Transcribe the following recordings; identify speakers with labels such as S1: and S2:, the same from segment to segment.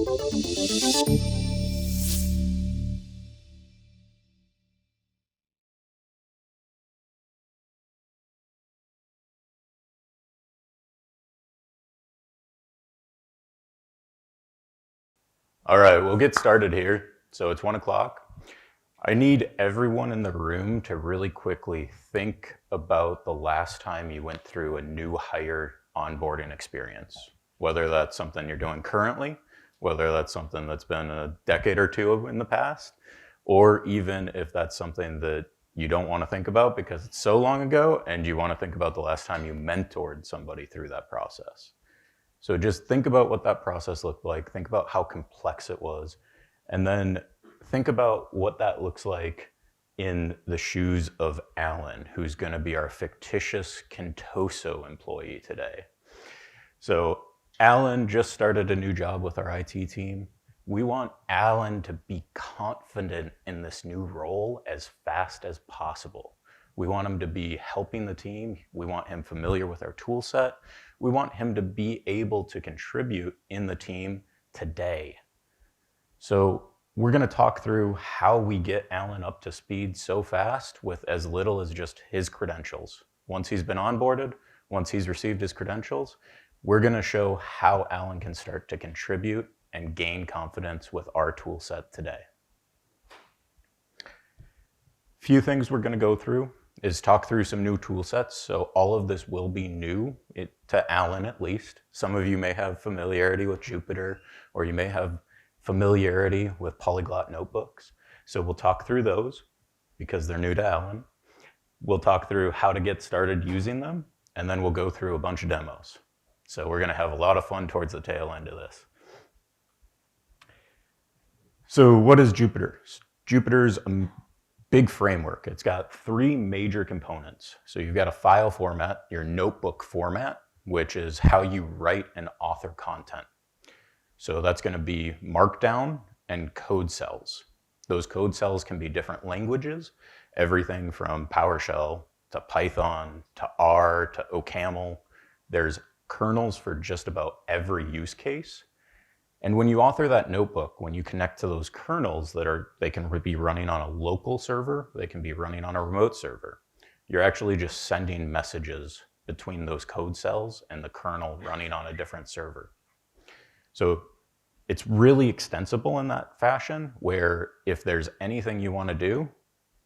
S1: All right, we'll get started here. So it's 1 o'clock. I need everyone in the room to really quickly think about the last time you went through a new hire onboarding experience, whether that's something you're doing currently, whether that's something that's been a decade or two in the past, or even if that's something that you don't want to think about because it's so long ago and you want to think about the last time you mentored somebody through that process. So just think about what that process looked like, think about how complex it was, and then think about what that looks like in the shoes of Alan, who's going to be our fictitious Contoso employee today. So Alan just started a new job with our IT team. We want Alan to be confident in this new role as fast as possible. We want him to be helping the team. We want him familiar with our tool set. We want him to be able to contribute in the team today. So we're going to talk through how we get Alan up to speed so fast with as little as just his credentials. Once he's been onboarded, once he's received his credentials, we're going to show how Alan can start to contribute and gain confidence with our tool set today. Few things we're going to go through is talk through some new tool sets. So all of this will be new to Alan at least. Some of you may have familiarity with Jupyter, or you may have familiarity with polyglot notebooks. So we'll talk through those because they're new to Alan. We'll talk through how to get started using them, and then we'll go through a bunch of demos. So we're going to have a lot of fun towards the tail end of this. So what is Jupyter? Jupyter's a big framework. It's got 3 major components. So you've got a file format, your notebook format, which is how you write and author content. So that's going to be Markdown and code cells. Those code cells can be different languages, everything from PowerShell to Python to R to OCaml. There's kernels for just about every use case. And when you author that notebook, when you connect to those kernels they can be running on a local server, they can be running on a remote server. You're actually just sending messages between those code cells and the kernel running on a different server. So it's really extensible in that fashion, where if there's anything you want to do,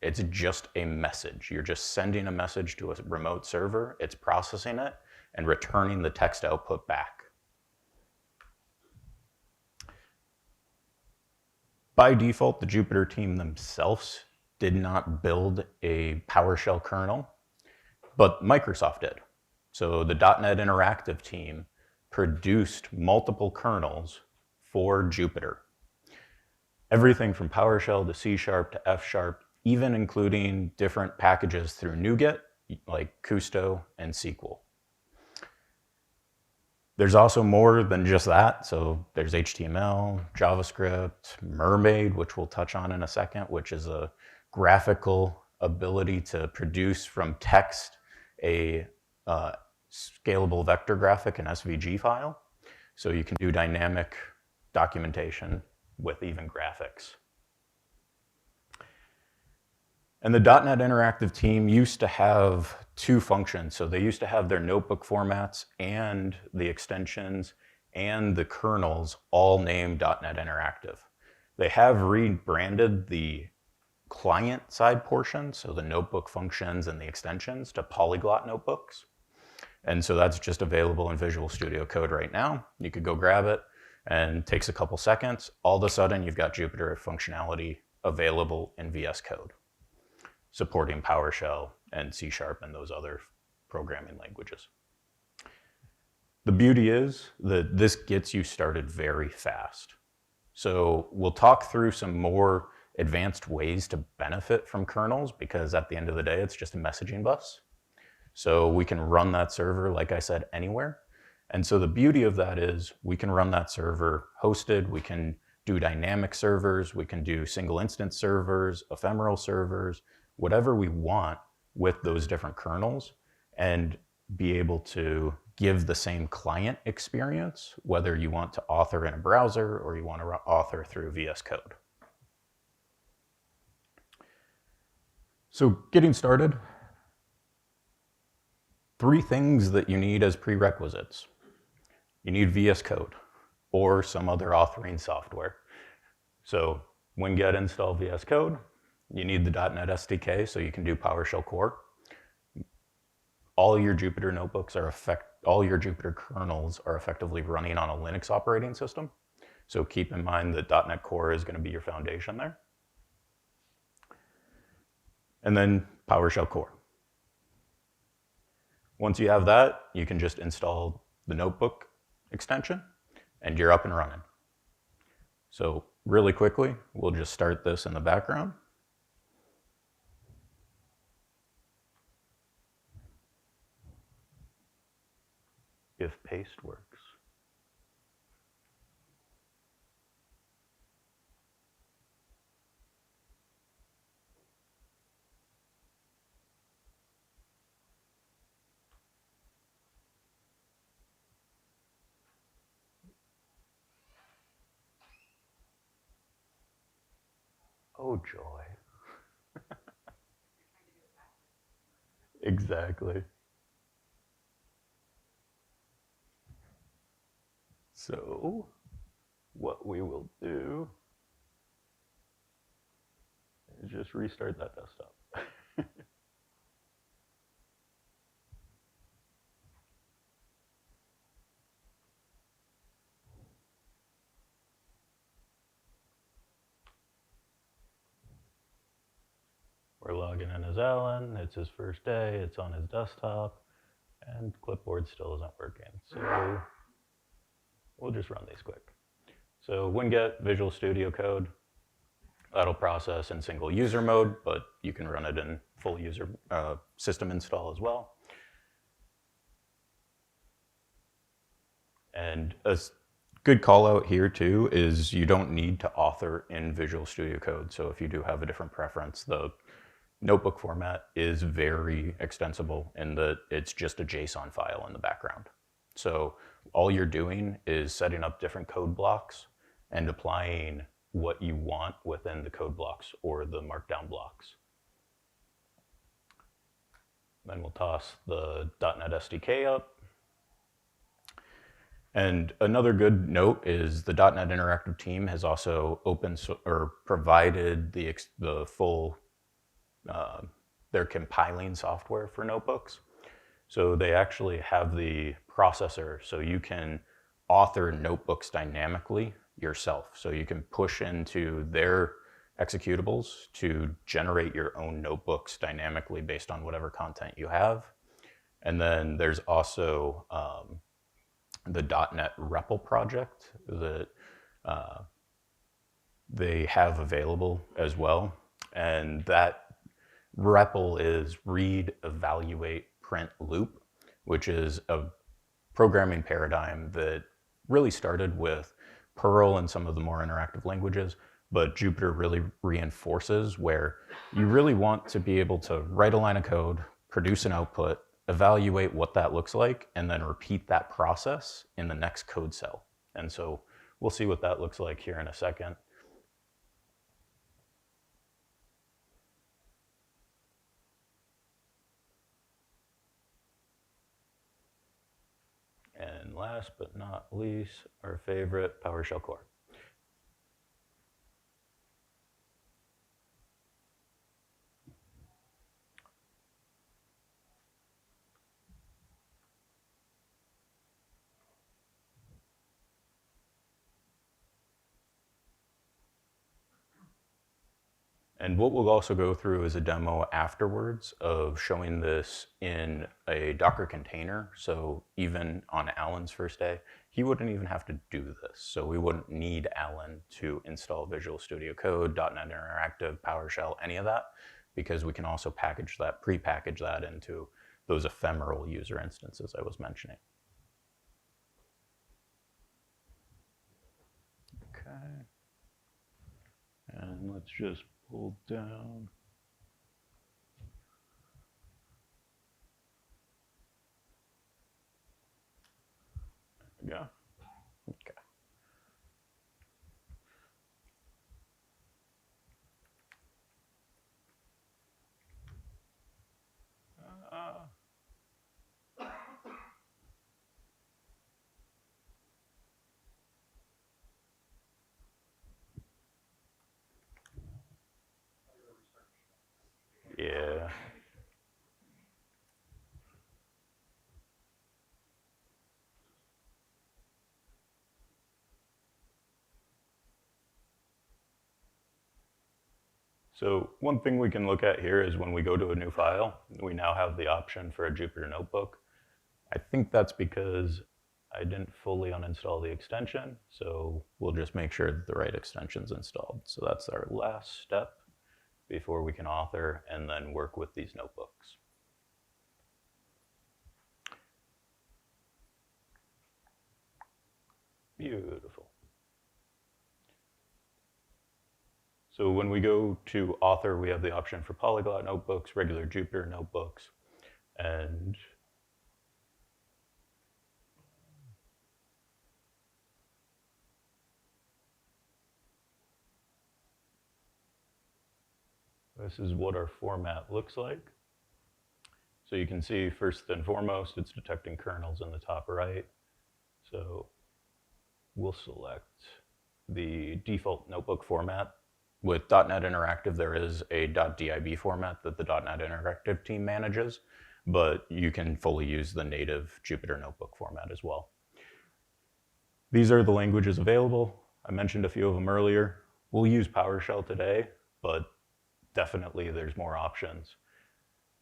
S1: it's just a message. You're just sending a message to a remote server, it's processing it, and returning the text output back. By default, the Jupyter team themselves did not build a PowerShell kernel, but Microsoft did. So the .NET Interactive team produced multiple kernels for Jupyter. Everything from PowerShell to C# to F#, even including different packages through NuGet, like Kusto and SQL. There's also more than just that. So there's HTML, JavaScript, Mermaid, which we'll touch on in a second, which is a graphical ability to produce from text a scalable vector graphic, an SVG file. So you can do dynamic documentation with even graphics. And the .NET Interactive team used to have 2 functions. So they used to have their notebook formats and the extensions and the kernels all named .NET Interactive. They have rebranded the client side portion, so the notebook functions and the extensions, to Polyglot notebooks. And so that's just available in Visual Studio Code right now. You could go grab it, and it takes a couple seconds. All of a sudden, you've got Jupyter functionality available in VS Code, supporting PowerShell and C# and those other programming languages. The beauty is that this gets you started very fast. So we'll talk through some more advanced ways to benefit from kernels, because at the end of the day, it's just a messaging bus. So we can run that server, like I said, anywhere. And so the beauty of that is we can run that server hosted, we can do dynamic servers, we can do single instance servers, ephemeral servers, whatever we want with those different kernels, and be able to give the same client experience, whether you want to author in a browser or you want to author through VS Code. So getting started, 3 things that you need as prerequisites. You need VS Code or some other authoring software. So when get install VS Code, you need the .NET SDK so you can do PowerShell core. All your Jupyter notebooks all your Jupyter kernels are effectively running on a Linux operating system. So keep in mind that .NET Core is going to be your foundation there. And then PowerShell core. Once you have that, you can just install the notebook extension and you're up and running. So really quickly, we'll just start this in the background. If paste works. Oh, joy. Exactly. So what we will do is just restart that desktop. We're logging in as Alan. It's his first day. It's on his desktop. And clipboard still isn't working. So we'll just run these quick. So winget Visual Studio Code. That'll process in single user mode, but you can run it in full user system install as well. And a good call out here too is you don't need to author in Visual Studio Code. So if you do have a different preference, the notebook format is very extensible in that it's just a JSON file in the background. So all you're doing is setting up different code blocks and applying what you want within the code blocks or the markdown blocks. Then we'll toss the .NET SDK up. And another good note is the .NET Interactive team has also provided the full their compiling software for notebooks. So they actually have the processor, so you can author notebooks dynamically yourself. So you can push into their executables to generate your own notebooks dynamically based on whatever content you have. And then there's also the .NET REPL project that they have available as well. And that REPL is read, evaluate, print, loop, which is a programming paradigm that really started with Perl and some of the more interactive languages, but Jupyter really reinforces where you really want to be able to write a line of code, produce an output, evaluate what that looks like, and then repeat that process in the next code cell. And so we'll see what that looks like here in a second. And last but not least, our favorite, PowerShell core. And what we'll also go through is a demo afterwards of showing this in a Docker container. So even on Alan's first day, he wouldn't even have to do this. So we wouldn't need Alan to install Visual Studio Code, .NET Interactive, PowerShell, any of that, because we can also pre-package that into those ephemeral user instances I was mentioning. Okay. And let's just pull down. we go. Okay. Yeah. So one thing we can look at here is when we go to a new file, we now have the option for a Jupyter notebook. I think that's because I didn't fully uninstall the extension, so we'll just make sure that the right extension's installed. So that's our last step before we can author and then work with these notebooks. Beautiful. So when we go to author, we have the option for polyglot notebooks, regular Jupyter notebooks, and this is what our format looks like. So you can see first and foremost, it's detecting kernels in the top right. So we'll select the default notebook format. With .NET Interactive, there is a .dib format that the .NET Interactive team manages, but you can fully use the native Jupyter notebook format as well. These are the languages available. I mentioned a few of them earlier. We'll use PowerShell today, but definitely there's more options.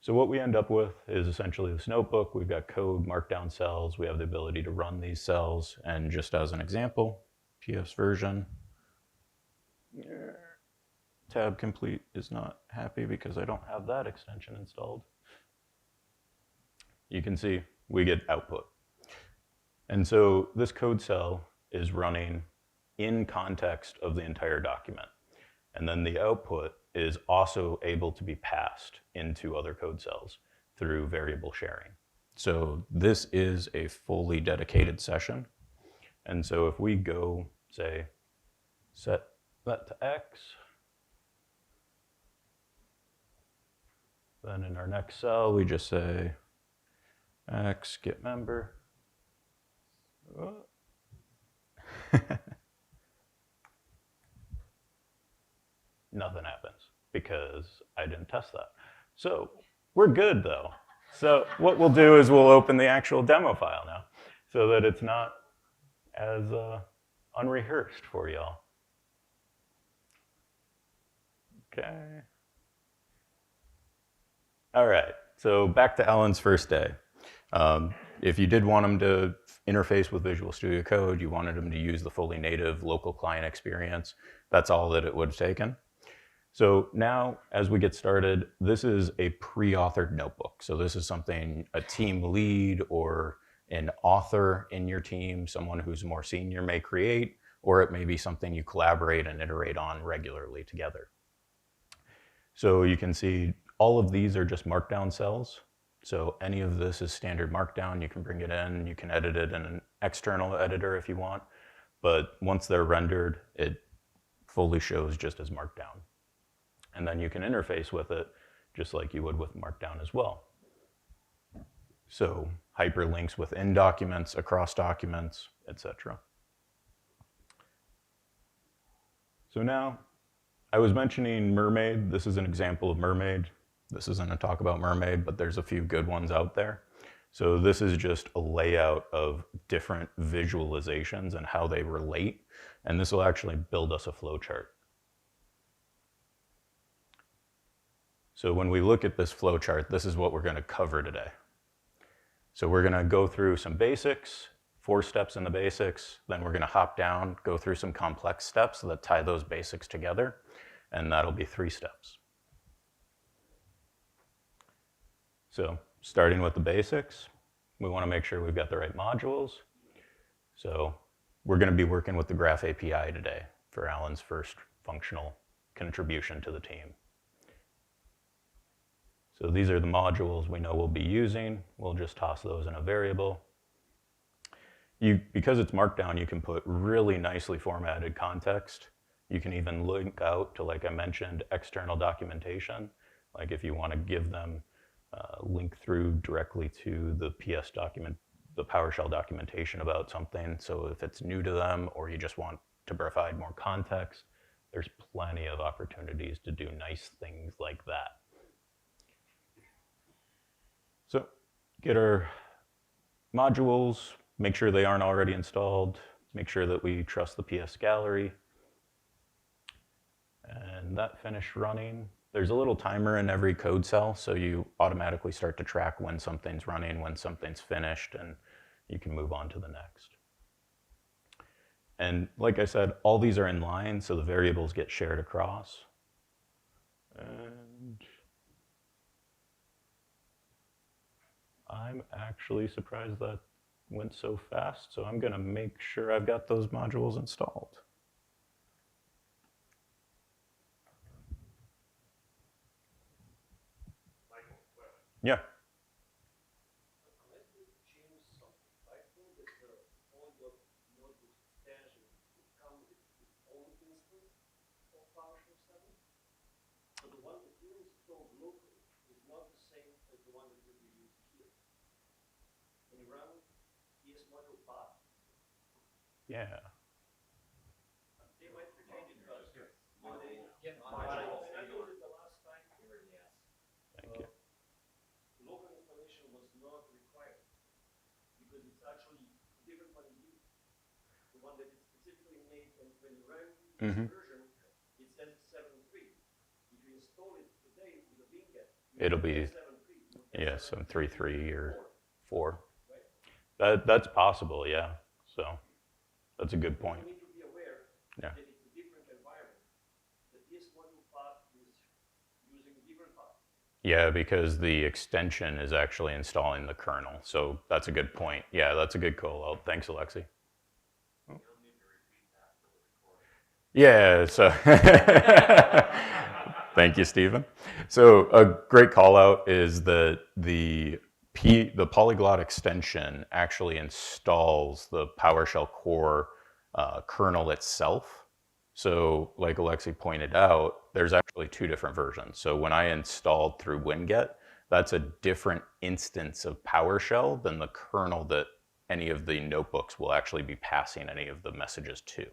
S1: So what we end up with is essentially this notebook. We've got code, markdown cells. We have the ability to run these cells. And just as an example, PS version. Tab complete is not happy because I don't have that extension installed. You can see we get output. And so this code cell is running in context of the entire document. And then the output is also able to be passed into other code cells through variable sharing. So this is a fully dedicated session. And so if we go, say, set that to X, then in our next cell, we just say X get member. Nothing happens because I didn't test that. So we're good though. So what we'll do is we'll open the actual demo file now so that it's not as unrehearsed for y'all. Okay. All right, so back to Alan's first day. If you did want him to interface with Visual Studio Code, you wanted him to use the fully native local client experience, that's all that it would have taken. So now, as we get started, this is a pre-authored notebook. So this is something a team lead or an author in your team, someone who's more senior may create, or it may be something you collaborate and iterate on regularly together. So you can see all of these are just markdown cells. So any of this is standard markdown. You can bring it in, you can edit it in an external editor if you want, but once they're rendered, it fully shows just as markdown. And then you can interface with it just like you would with markdown as well. So hyperlinks within documents, across documents, etc. So now, I was mentioning Mermaid. This is an example of Mermaid. This isn't a talk about Mermaid, but there's a few good ones out there. So this is just a layout of different visualizations and how they relate. And this will actually build us a flowchart. So when we look at this flowchart, this is what we're going to cover today. So we're going to go through some basics, 4 steps in the basics, then we're going to hop down, go through some complex steps that tie those basics together, and that'll be 3 steps. So starting with the basics, we want to make sure we've got the right modules. So we're going to be working with the Graph API today for Alan's first functional contribution to the team. So these are the modules we know we'll be using. We'll just toss those in a variable. Because it's Markdown, you can put really nicely formatted context. You can even link out to, like I mentioned, external documentation. Like if you want to give them link through directly to the PS document, the PowerShell documentation about something. So if it's new to them or you just want to provide more context, there's plenty of opportunities to do nice things like that. So get our modules, make sure they aren't already installed, make sure that we trust the PS gallery, and that finished running. There's a little timer in every code cell, so you automatically start to track when something's running, when something's finished, and you can move on to the next. And like I said, all these are in line, so the variables get shared across. And I'm actually surprised that went so fast, so I'm gonna make sure I've got those modules installed. Yeah. Yeah. Thank you.
S2: Local installation was not required because it's actually a different one indeed. The one that is specifically made, and when you run this version, it says 7.3. If you install it today with a Winget,
S1: it'll be 7.3, some 3.3 or 4. Right. That's possible, yeah. So that's a good point.
S2: You need to be aware that it's a different environment. The PS module path is using different path.
S1: Yeah, because the extension is actually installing the kernel. So that's a good point. Yeah, that's a good call out. Thanks, Alexi. Oh. Yeah, so thank you, Stephen. So a great call out is that the polyglot extension actually installs the PowerShell core kernel itself. So like Alexi pointed out, there's actually 2 different versions. So when I installed through Winget, that's a different instance of PowerShell than the kernel that any of the notebooks will actually be passing any of the messages to.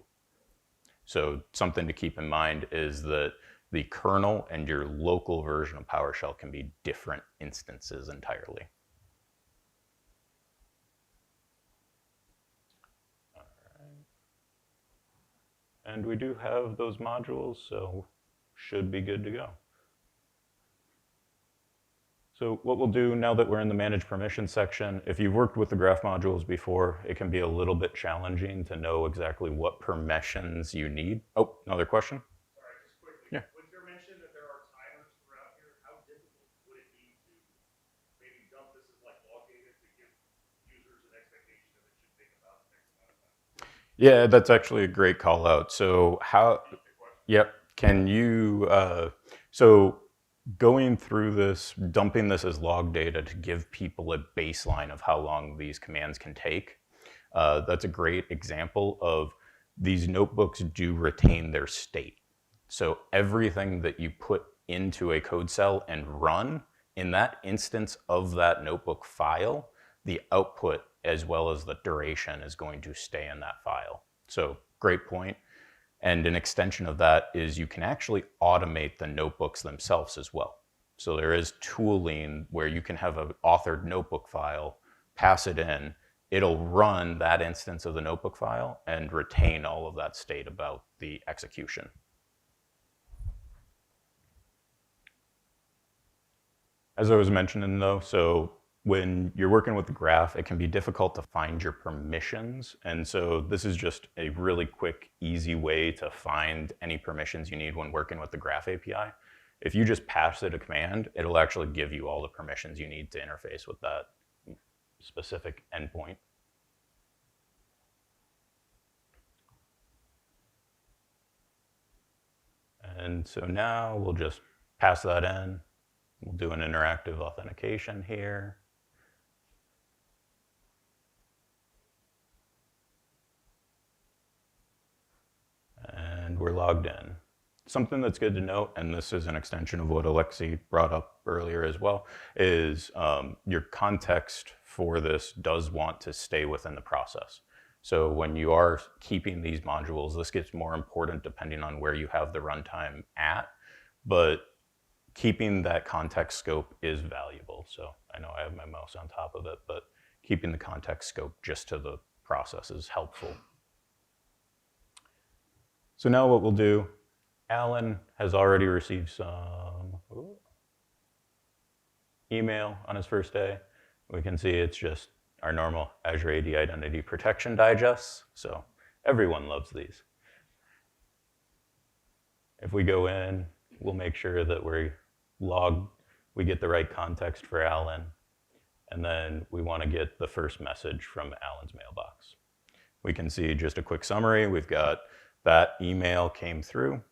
S1: So something to keep in mind is that the kernel and your local version of PowerShell can be different instances entirely. All right. And we do have those modules, so should be good to go. So what we'll do now that we're in the Manage Permissions section, if you've worked with the graph modules before, it can be a little bit challenging to know exactly what permissions you need. Oh, another question?
S3: Sorry, just quickly.
S1: Yeah.
S3: With your mention that there are timers throughout here, how difficult would it be to maybe dump this as like log data to give users an expectation that it should take about X amount of time?
S1: Yeah, that's actually a great call out. So yep, can you, so going through this, dumping this as log data to give people a baseline of how long these commands can take, that's a great example of these notebooks do retain their state. So everything that you put into a code cell and run, in that instance of that notebook file, the output as well as the duration is going to stay in that file. So great point. And an extension of that is you can actually automate the notebooks themselves as well. So there is tooling where you can have an authored notebook file, pass it in, it'll run that instance of the notebook file and retain all of that state about the execution. As I was mentioning though, so when you're working with the graph, it can be difficult to find your permissions. And so this is just a really quick, easy way to find any permissions you need when working with the graph API. If you just pass it a command, it'll actually give you all the permissions you need to interface with that specific endpoint. And so now we'll just pass that in. We'll do an interactive authentication here. And we're logged in. Something that's good to note, and this is an extension of what Alexi brought up earlier as well, is your context for this does want to stay within the process. So when you are keeping these modules, this gets more important depending on where you have the runtime at, but keeping that context scope is valuable. So I know I have my mouse on top of it, but keeping the context scope just to the process is helpful. So now what we'll do, Alan has already received some email on his first day. We can see it's just our normal Azure AD Identity Protection digests. So everyone loves these. If we go in, we'll make sure that we get the right context for Alan. And then we want to get the first message from Alan's mailbox. We can see just a quick summary. We've got that email came through.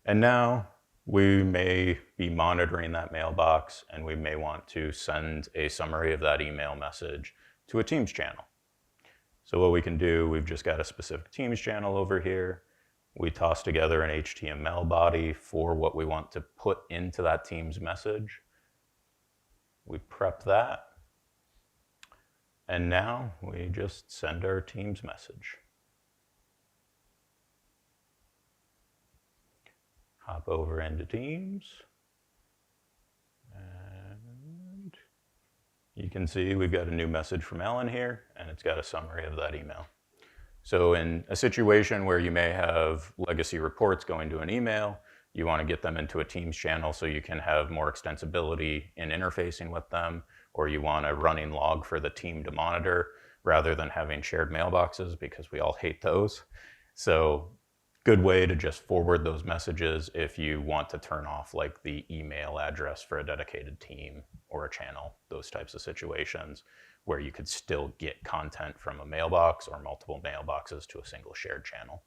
S1: And now we may be monitoring that mailbox, and we may want to send a summary of that email message to a Teams channel. So what we can do, we've just got a specific Teams channel over here. We toss together an HTML body for what we want to put into that Teams message. We prep that. And now we just send our Teams message. Hop over into Teams. And you can see we've got a new message from Ellen here, and it's got a summary of that email. So in a situation where you may have legacy reports going to an email, you want to get them into a Teams channel so you can have more extensibility in interfacing with them, or you want a running log for the team to monitor rather than having shared mailboxes, because we all hate those. So good way to just forward those messages if you want to turn off like the email address for a dedicated team or a channel, those types of situations where you could still get content from a mailbox or multiple mailboxes to a single shared channel.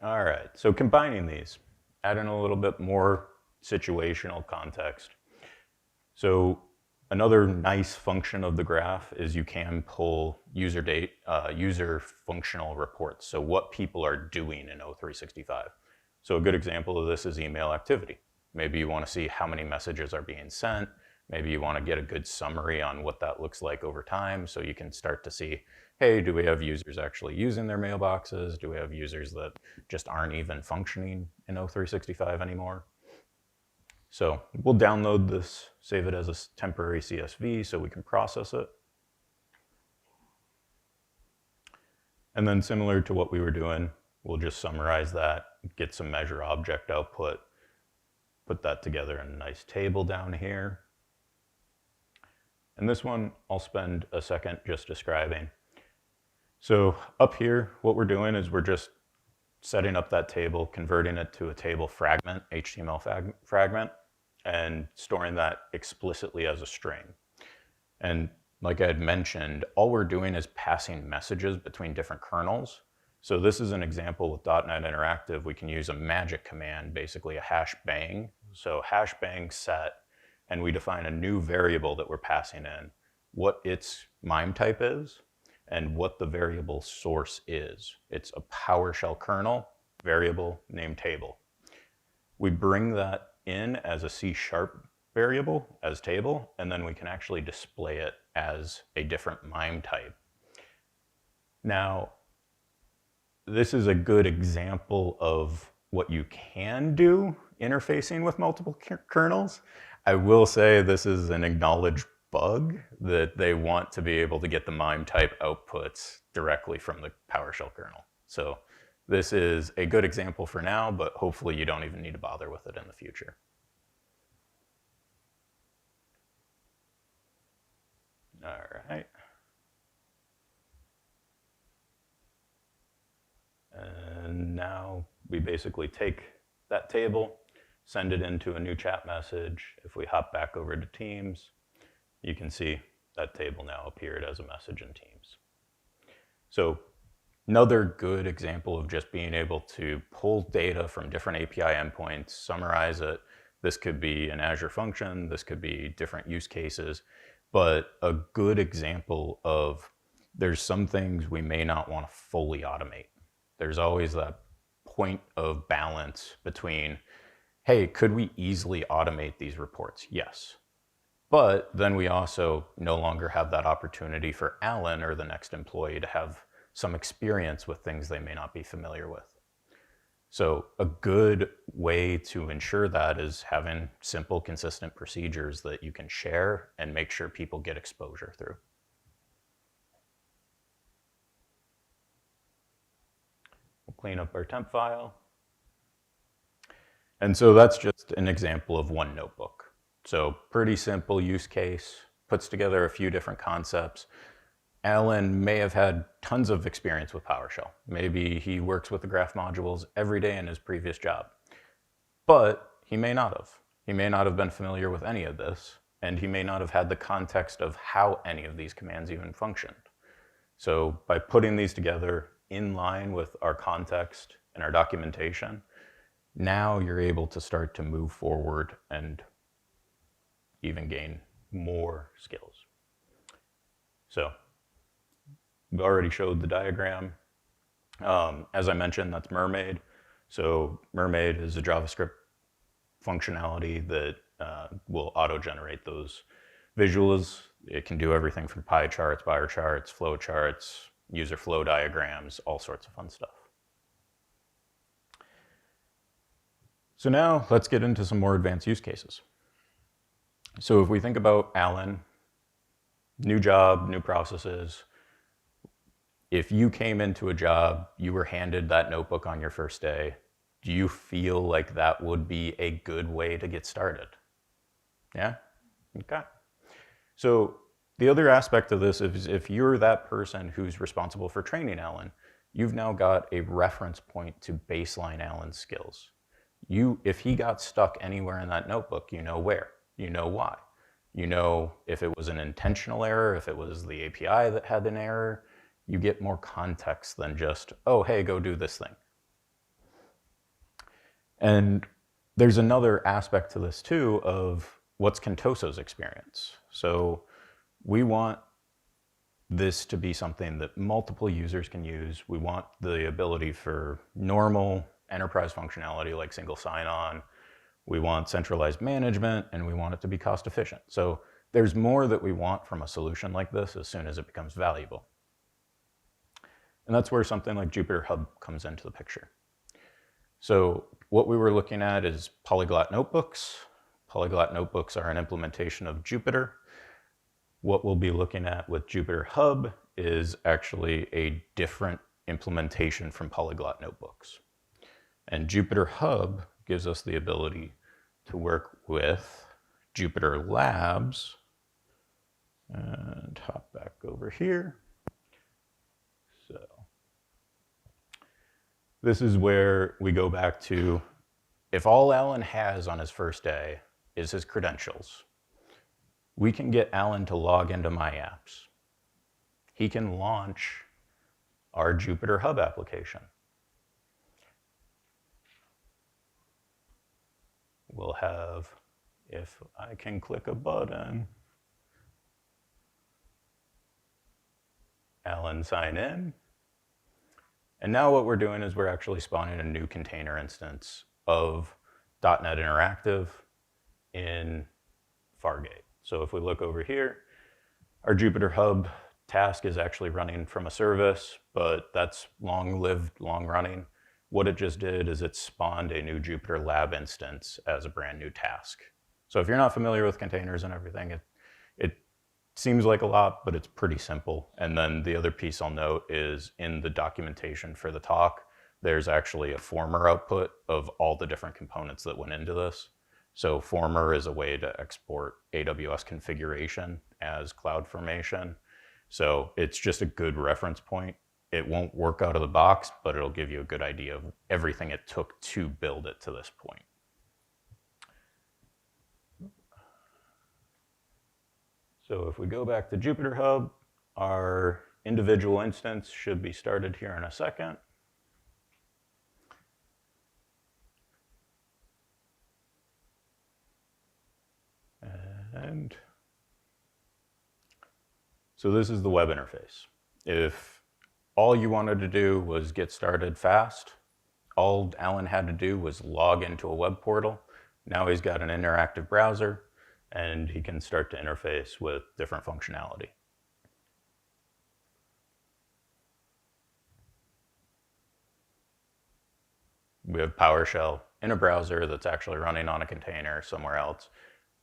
S1: All right, so combining these, adding a little bit more situational context. So another nice function of the graph is you can pull user functional reports. So what people are doing in O365. So a good example of this is email activity. Maybe you want to see how many messages are being sent. Maybe you want to get a good summary on what that looks like over time, so you can start to see, hey, do we have users actually using their mailboxes? Do we have users that just aren't even functioning in O365 anymore? So we'll download this, save it as a temporary CSV so we can process it. And then similar to what we were doing, we'll just summarize that, get some measure object output, put that together in a nice table down here. And this one I'll spend a second just describing. So up here, what we're doing is we're just setting up that table, converting it to a table fragment, HTML fragment, and storing that explicitly as a string. And like I had mentioned, all we're doing is passing messages between different kernels. So this is an example with .NET Interactive. We can use a magic command, basically a hash bang. So hash bang set, and we define a new variable that we're passing in, what its MIME type is, and what the variable source is. It's a PowerShell kernel variable named table. We bring that in as a C# variable, as table, and then we can actually display it as a different MIME type. Now, this is a good example of what you can do interfacing with multiple kernels. I will say this is an acknowledged bug that they want to be able to get the MIME type outputs directly from the PowerShell kernel. So this is a good example for now, but hopefully you don't even need to bother with it in the future. All right. And now we basically take that table, send it into a new chat message. If we hop back over to Teams, you can see that table now appeared as a message in Teams. So another good example of just being able to pull data from different API endpoints, summarize it. This could be an Azure function. This could be different use cases. but a good example of there's some things we may not want to fully automate. There's always that point of balance between, hey, could we easily automate these reports? Yes. But then we also no longer have that opportunity for Alan or the next employee to have some experience with things they may not be familiar with. So a good way to ensure that is having simple, consistent procedures that you can share and make sure people get exposure through. We'll clean up our temp file. And so that's just an example of one notebook. So pretty simple use case, puts together a few different concepts. Alan may have had tons of experience with PowerShell. Maybe he works with the graph modules every day in his previous job, but he may not have. He may not have been familiar with any of this, and he may not have had the context of how any of these commands even functioned. So by putting these together in line with our context and our documentation, now you're able to start to move forward and even gain more skills. So we already showed the diagram. As I mentioned, that's Mermaid. So Mermaid is a JavaScript functionality that will auto-generate those visuals. It can do everything from pie charts, bar charts, flow charts, user flow diagrams, all sorts of fun stuff. So now let's get into some more advanced use cases. So if we think about Alan, new job, new processes. If you came into a job, you were handed that notebook on your first day, do you feel like that would be a good way to get started? Yeah? Okay. So the other aspect of this is if you're that person who's responsible for training Alan, you've now got a reference point to baseline Alan's skills. If he got stuck anywhere in that notebook, you know where, you know why. You know if it was an intentional error, if it was the API that had an error, you get more context than just, oh, hey, go do this thing. And there's another aspect to this too of what's Contoso's experience. So we want this to be something that multiple users can use. We want the ability for normal enterprise functionality like single sign-on. We want centralized management, and we want it to be cost efficient. So there's more that we want from a solution like this as soon as it becomes valuable. And that's where something like Jupyter Hub comes into the picture. So what we were looking at is polyglot notebooks. Polyglot notebooks are an implementation of Jupyter. What we'll be looking at with Jupyter Hub is actually a different implementation from polyglot notebooks. And Jupyter Hub gives us the ability to work with Jupyter Labs. And hop back over here. So this is where we go back to, if all Alan has on his first day is his credentials, we can get Alan to log into My Apps. He can launch our Jupyter Hub application. We'll have, if I can click a button, Alan sign in. And now what we're doing is we're actually spawning a new container instance of .NET Interactive in Fargate. So if we look over here, our Jupyter Hub task is actually running from a service, but that's long-lived, long-running. What it just did is it spawned a new Jupyter Lab instance as a brand new task. So if you're not familiar with containers and everything, it seems like a lot, but it's pretty simple. And then the other piece I'll note is in the documentation for the talk, there's actually a former output of all the different components that went into this. So former is a way to export AWS configuration as CloudFormation. So it's just a good reference point. It won't work out of the box, but it'll give you a good idea of everything it took to build it to this point. So if we go back to Jupyter Hub, our individual instance should be started here in a second. And So this is the web interface. If all you wanted to do was get started fast, all Alan had to do was log into a web portal. Now he's got an interactive browser, and he can start to interface with different functionality. We have PowerShell in a browser that's actually running on a container somewhere else,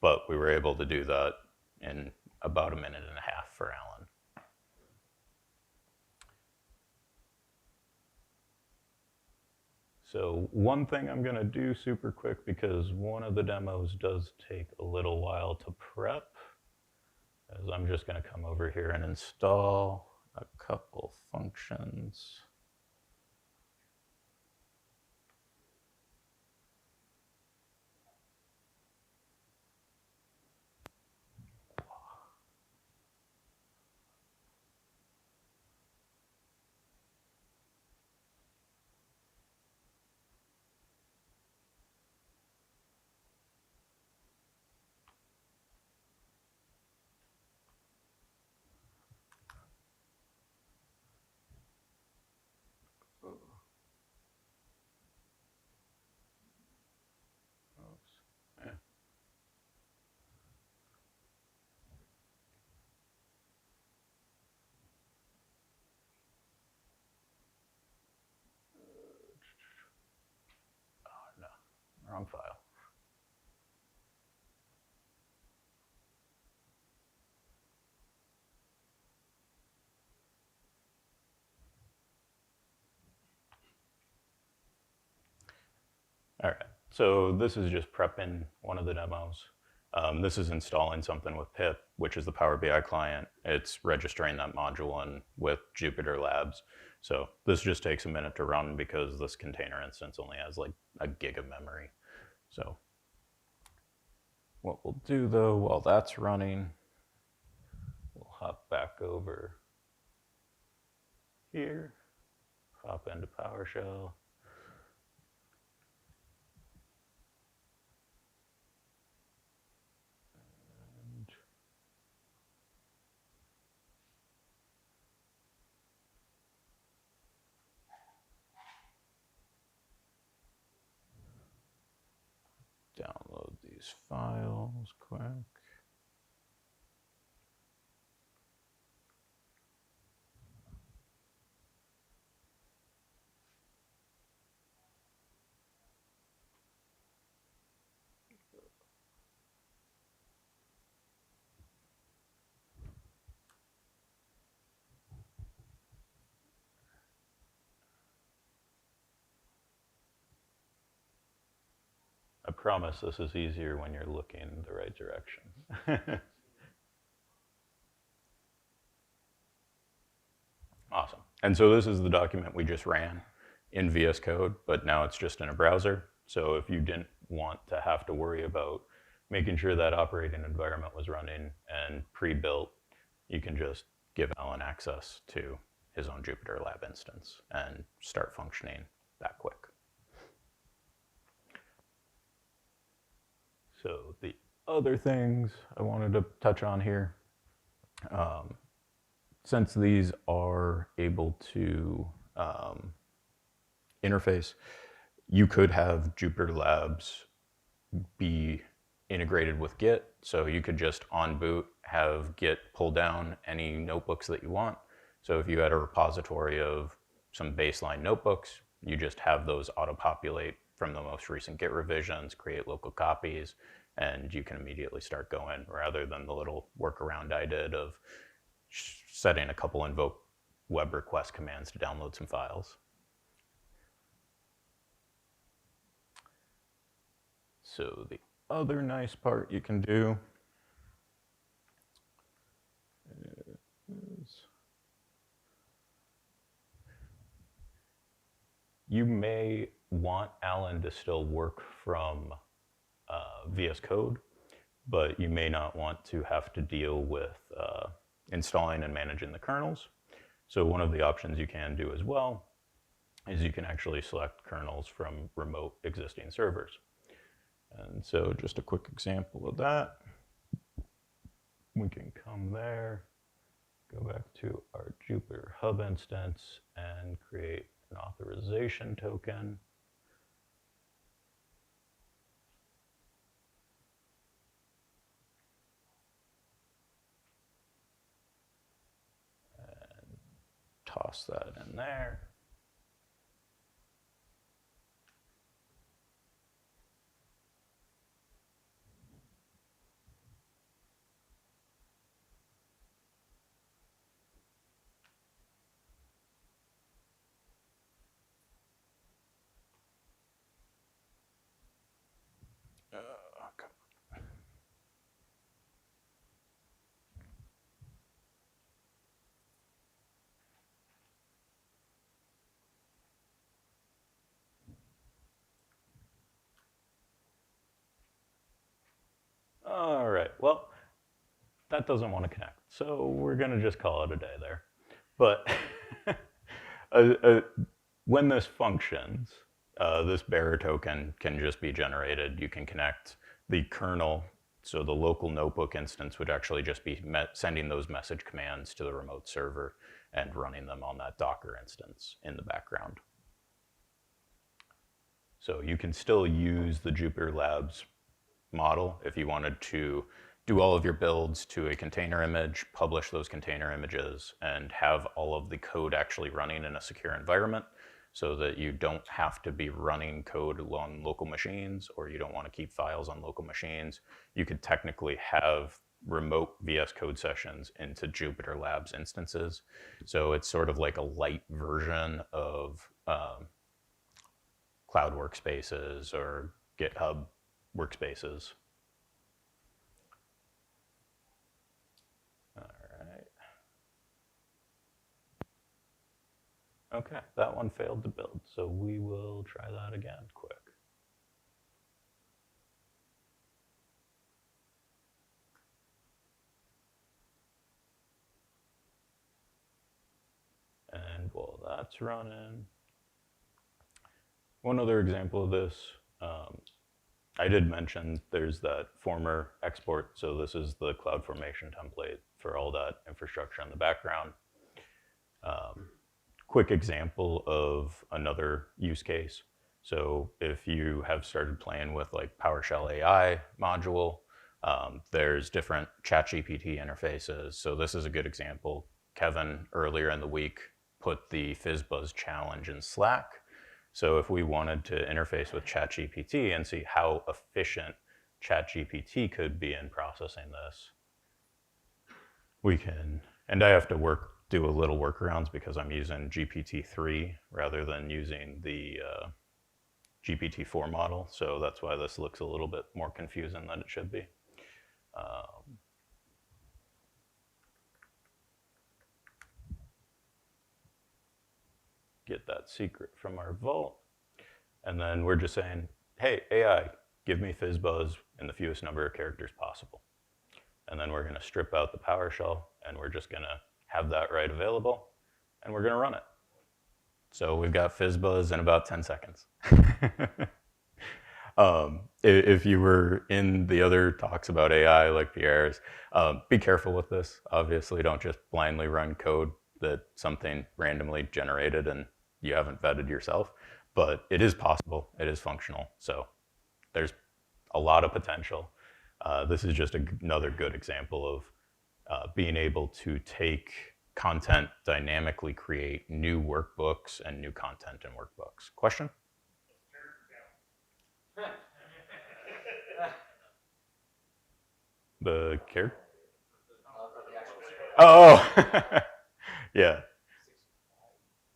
S1: but we were able to do that in about a minute and a half for Alan. So one thing I'm going to do super quick, because one of the demos does take a little while to prep, is I'm just going to come over here and install a couple functions. Wrong file. All right, so this is just prepping one of the demos. This is installing something with pip, which is the Power BI client. It's registering that module in with Jupyter Labs. So this just takes a minute to run because this container instance only has like a gig of memory. So what we'll do though, while that's running, we'll hop back over here, hop into PowerShell. Download these files quick. I promise this is easier when you're looking in the right direction. Awesome. And so this is the document we just ran in VS Code, but now it's just in a browser. So if you didn't want to have to worry about making sure that operating environment was running and pre-built, you can just give Alan access to his own Jupyter Lab instance and start functioning that quick. So the other things I wanted to touch on here, since these are able to interface, you could have Jupyter Labs be integrated with Git. So you could just on boot have Git pull down any notebooks that you want. So if you had a repository of some baseline notebooks, you just have those auto-populate from the most recent Git revisions, create local copies, and you can immediately start going, rather than the little workaround I did of setting a couple invoke web request commands to download some files. So the other nice part you can do is you may want Alan to still work from VS Code, but you may not want to have to deal with installing and managing the kernels. So one of the options you can do as well is you can actually select kernels from remote existing servers. And so just a quick example of that. We can come there, go back to our Jupyter Hub instance and create an authorization token. And toss that in there. All right, well, that doesn't want to connect, so we're going to just call it a day there. But when this functions, this bearer token can just be generated. You can connect the kernel, so the local notebook instance would actually just be sending those message commands to the remote server and running them on that Docker instance in the background. So you can still use the Jupyter Labs model if you wanted to do all of your builds to a container image, publish those container images, and have all of the code actually running in a secure environment so that you don't have to be running code on local machines, or you don't want to keep files on local machines. You could technically have remote VS Code sessions into Jupyter Labs instances. So it's sort of like a light version of cloud workspaces or GitHub workspaces. All right. Okay, that one failed to build, so we will try that again quick. And while that's running, one other example of this, I did mention there's that former export. So this is the CloudFormation template for all that infrastructure in the background. Quick example of another use case. So if you have started playing with like PowerShell AI module, there's different ChatGPT interfaces. So this is a good example. Kevin earlier in the week put the FizzBuzz challenge in Slack. So if we wanted to interface with ChatGPT and see how efficient ChatGPT could be in processing this, we can, and I have to do a little workarounds because I'm using GPT-3 rather than using the GPT-4 model. So that's why this looks a little bit more confusing than it should be. Get that secret from our vault. And then we're just saying, hey, AI, give me FizzBuzz in the fewest number of characters possible. And then we're going to strip out the PowerShell, and we're just going to have that right available, and we're going to run it. So we've got FizzBuzz in about 10 seconds. If you were in the other talks about AI, like Pierre's, be careful with this. Obviously, don't just blindly run code that something randomly generated and you haven't vetted yourself, but it is possible, it is functional. So there's a lot of potential. This is just another good example of being able to take content, dynamically create new workbooks and new content in workbooks. Question? The character? Oh, yeah.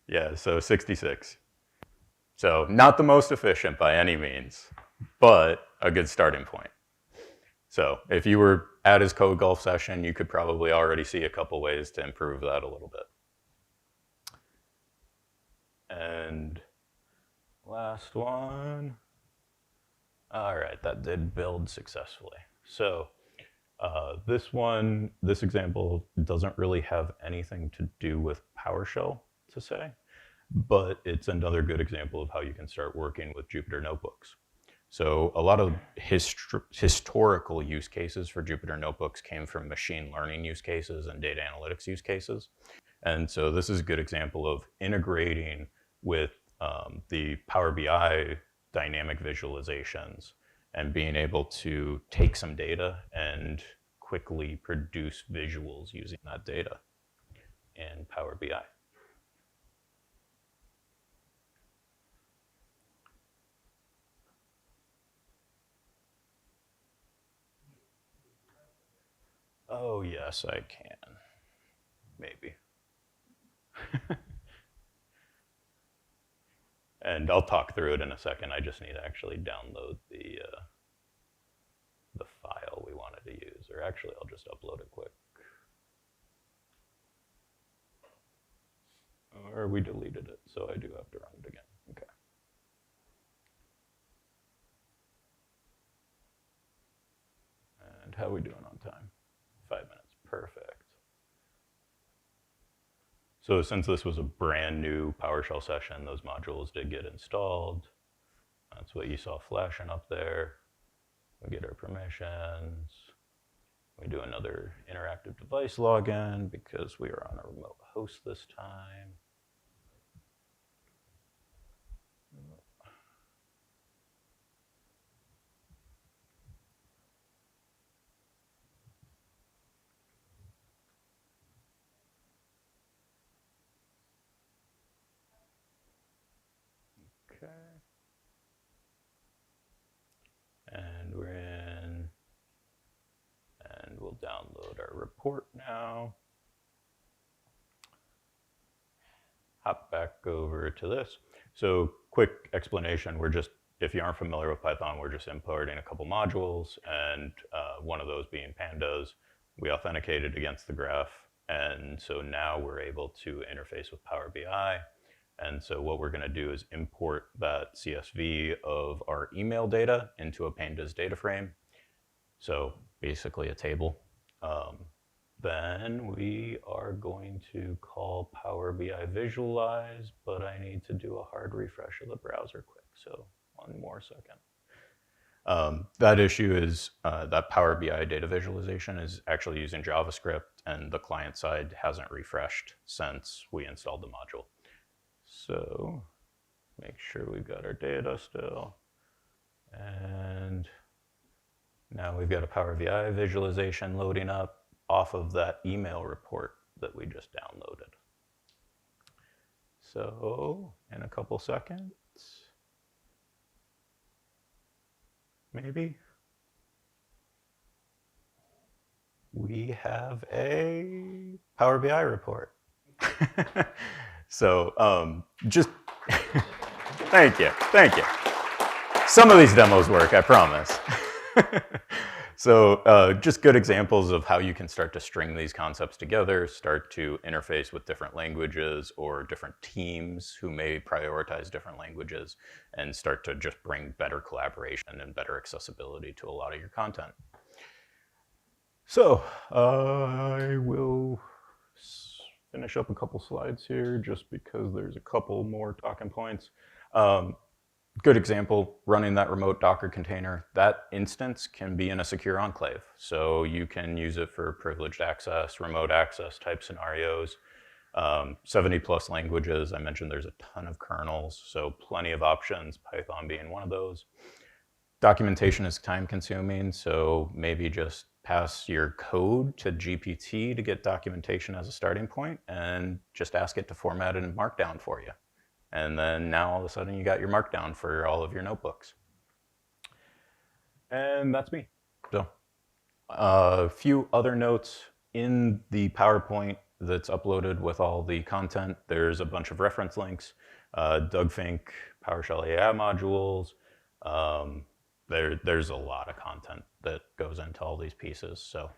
S1: Yeah, so 66. So not the most efficient by any means, but a good starting point. So if you were at his code golf session, you could probably already see a couple ways to improve that a little bit. And last one. All right, that did build successfully. So this example doesn't really have anything to do with PowerShell to say, but it's another good example of how you can start working with Jupyter notebooks. So a lot of historical use cases for Jupyter Notebooks came from machine learning use cases and data analytics use cases. And so this is a good example of integrating with the Power BI dynamic visualizations and being able to take some data and quickly produce visuals using that data in Power BI. Oh, yes, I can. Maybe. And I'll talk through it in a second. I just need to actually download the file we wanted to use. Or actually, I'll just upload it quick. Or we deleted it, so I do have to run it again. Okay. And how are we doing on time? 5 minutes. Perfect. So since this was a brand new PowerShell session, those modules did get installed. That's what you saw flashing up there. We get our permissions. We do another interactive device login because we are on a remote host this time. Okay. And we're in, and we'll download our report now. Hop back over to this. So quick explanation, we're just, if you aren't familiar with Python, we're just importing a couple modules, and one of those being pandas. We authenticated against the graph, and so now we're able to interface with Power BI. And so what we're going to do is import that CSV of our email data into a pandas data frame. So basically a table. Then we are going to call Power BI Visualize, but I need to do a hard refresh of the browser quick. So one more second. That issue is that Power BI data visualization is actually using JavaScript, and the client side hasn't refreshed since we installed the module. So make sure we've got our data still. And now we've got a Power BI visualization loading up off of that email report that we just downloaded. So in a couple seconds, maybe, we have a Power BI report. So just, thank you. Some of these demos work, I promise. So just good examples of how you can start to string these concepts together, start to interface with different languages or different teams who may prioritize different languages, and start to just bring better collaboration and better accessibility to a lot of your content. So I will finish up a couple slides here just because there's a couple more talking points. Good example, running that remote Docker container. That instance can be in a secure enclave. So you can use it for privileged access, remote access type scenarios. 70 plus languages. I mentioned there's a ton of kernels, so plenty of options, Python being one of those. Documentation is time consuming, so maybe just pass your code to GPT to get documentation as a starting point and just ask it to format it in Markdown for you. And then now all of a sudden you got your Markdown for all of your notebooks. And that's me. So a few other notes in the PowerPoint that's uploaded with all the content. There's a bunch of reference links, Doug Fink, PowerShell AI modules. There's a lot of content that goes into all these pieces. So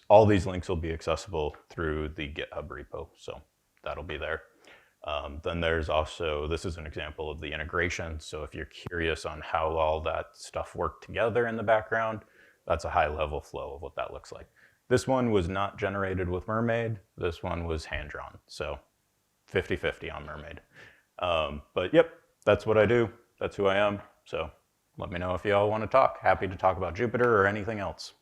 S1: all these links will be accessible through the GitHub repo. So that'll be there. Then there's also, this is an example of the integration. So if you're curious on how all that stuff worked together in the background, that's a high level flow of what that looks like. This one was not generated with Mermaid. This one was hand drawn. So 50-50 on Mermaid. But yep, that's what I do. That's who I am. So let me know if you all want to talk. Happy to talk about Jupyter or anything else.